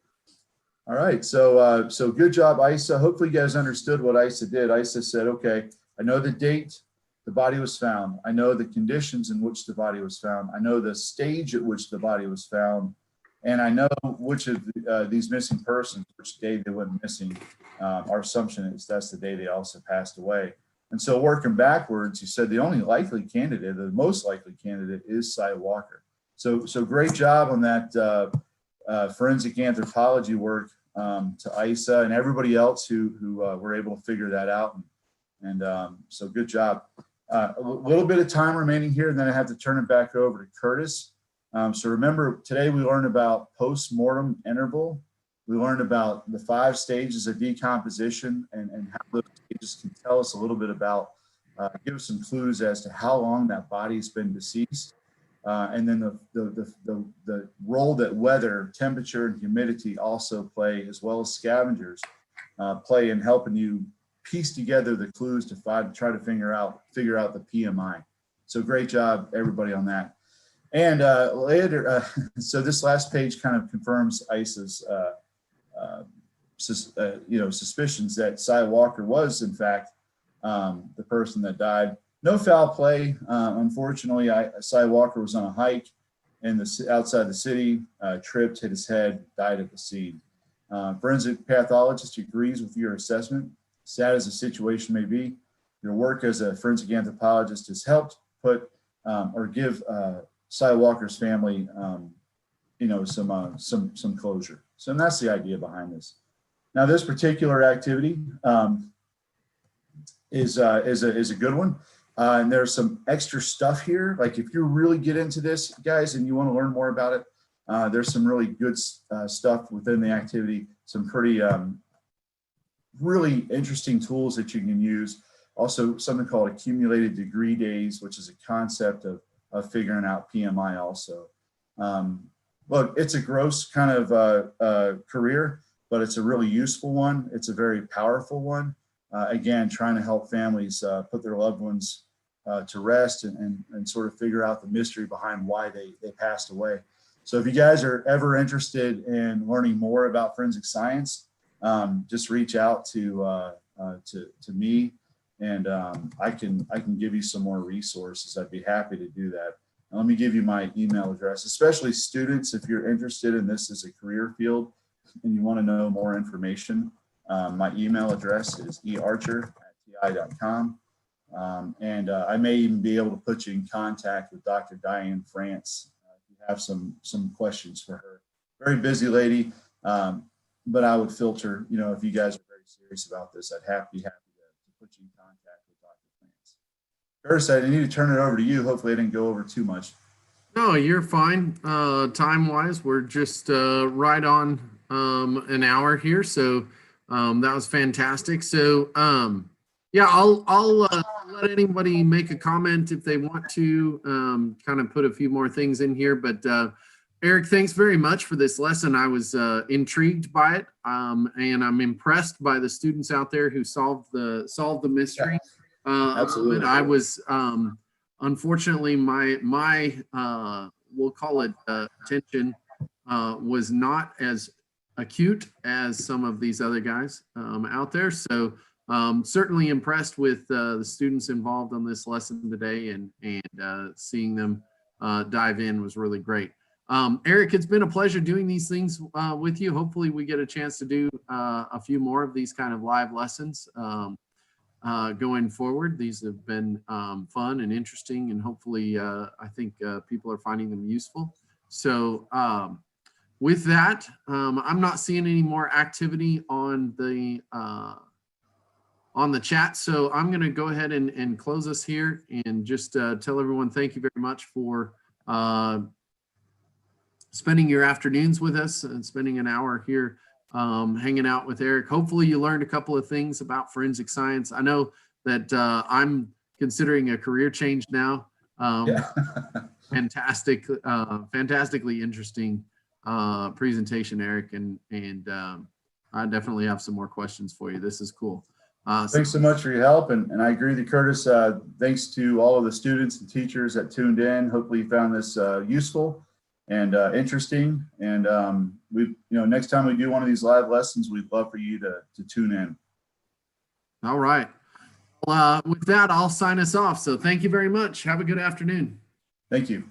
All right, so good job, ISA. Hopefully you guys understood what ISA did. ISA said, okay, I know the date the body was found. I know the conditions in which the body was found. I know the stage at which the body was found. And I know which of these missing persons, which day they went missing. Our assumption is that's the day they also passed away. And so working backwards, you said the only likely candidate, the most likely candidate is Cy Walker. So great job on that forensic anthropology work to ISA and everybody else who were able to figure that out. And so good job. A little bit of time remaining here, and then I have to turn it back over to Curtis. So remember, today we learned about post-mortem interval. We learned about the 5 stages of decomposition and how those stages can tell us a little bit about, give us some clues as to how long that body's been deceased. And then the role that weather, temperature, and humidity also play, as well as scavengers, play in helping you piece together the clues to try to figure out the PMI. So great job, everybody, on that. And later, so this last page kind of confirms ISA's suspicions that Cy Walker was, in fact, the person that died. No foul play. Unfortunately, Cy Walker was on a hike outside the city, tripped, hit his head, died at the scene. Forensic pathologist agrees with your assessment. Sad as the situation may be, your work as a forensic anthropologist has helped put or give Cy Walker's family, some closure. So that's the idea behind this. Now, this particular activity is a good one. And there's some extra stuff here. Like if you really get into this, guys, and you want to learn more about it, there's some really good stuff within the activity. Some pretty really interesting tools that you can use. Also, something called accumulated degree days, which is a concept of figuring out PMI also. Look, it's a gross kind of career, but it's a really useful one. It's a very powerful one. Again, trying to help families put their loved ones to rest and sort of figure out the mystery behind why they passed away. So if you guys are ever interested in learning more about forensic science, just reach out to me, and I can give you some more resources. I'd be happy to do that. And let me give you my email address, especially students, if you're interested in this as a career field and you want to know more information. My email address is earcher@ti.com. And I may even be able to put you in contact with Dr. Diane France if you have some questions for her. Very busy lady, but I would filter, if you guys are very serious about this, I'd be happy to put you in contact with Dr. France. Curtis, I need to turn it over to you. Hopefully I didn't go over too much. No, you're fine. Time-wise, we're just right on an hour here, so that was fantastic. So yeah, I'll let anybody make a comment if they want to, kind of put a few more things in here. But Eric, thanks very much for this lesson. I was intrigued by it, and I'm impressed by the students out there who solved the mystery. Absolutely. I was unfortunately my we'll call it attention was not as acute as some of these other guys out there. So certainly impressed with the students involved on this lesson today, and seeing them dive in was really great. Eric, it's been a pleasure doing these things with you. Hopefully we get a chance to do a few more of these kind of live lessons going forward. These have been fun and interesting, and hopefully I think people are finding them useful. So with that, I'm not seeing any more activity on the chat. So I'm going to go ahead and close us here and just tell everyone thank you very much for spending your afternoons with us and spending an hour here hanging out with Eric. Hopefully you learned a couple of things about forensic science. I know that I'm considering a career change now. Fantastically interesting presentation, Eric, and I definitely have some more questions for you. This is cool. Thanks so much for your help, and I agree with you, Curtis. Thanks to all of the students and teachers that tuned in. Hopefully you found this useful and interesting. And next time we do one of these live lessons, we'd love for you to tune in. All right. Well, with that, I'll sign us off. So thank you very much. Have a good afternoon. Thank you.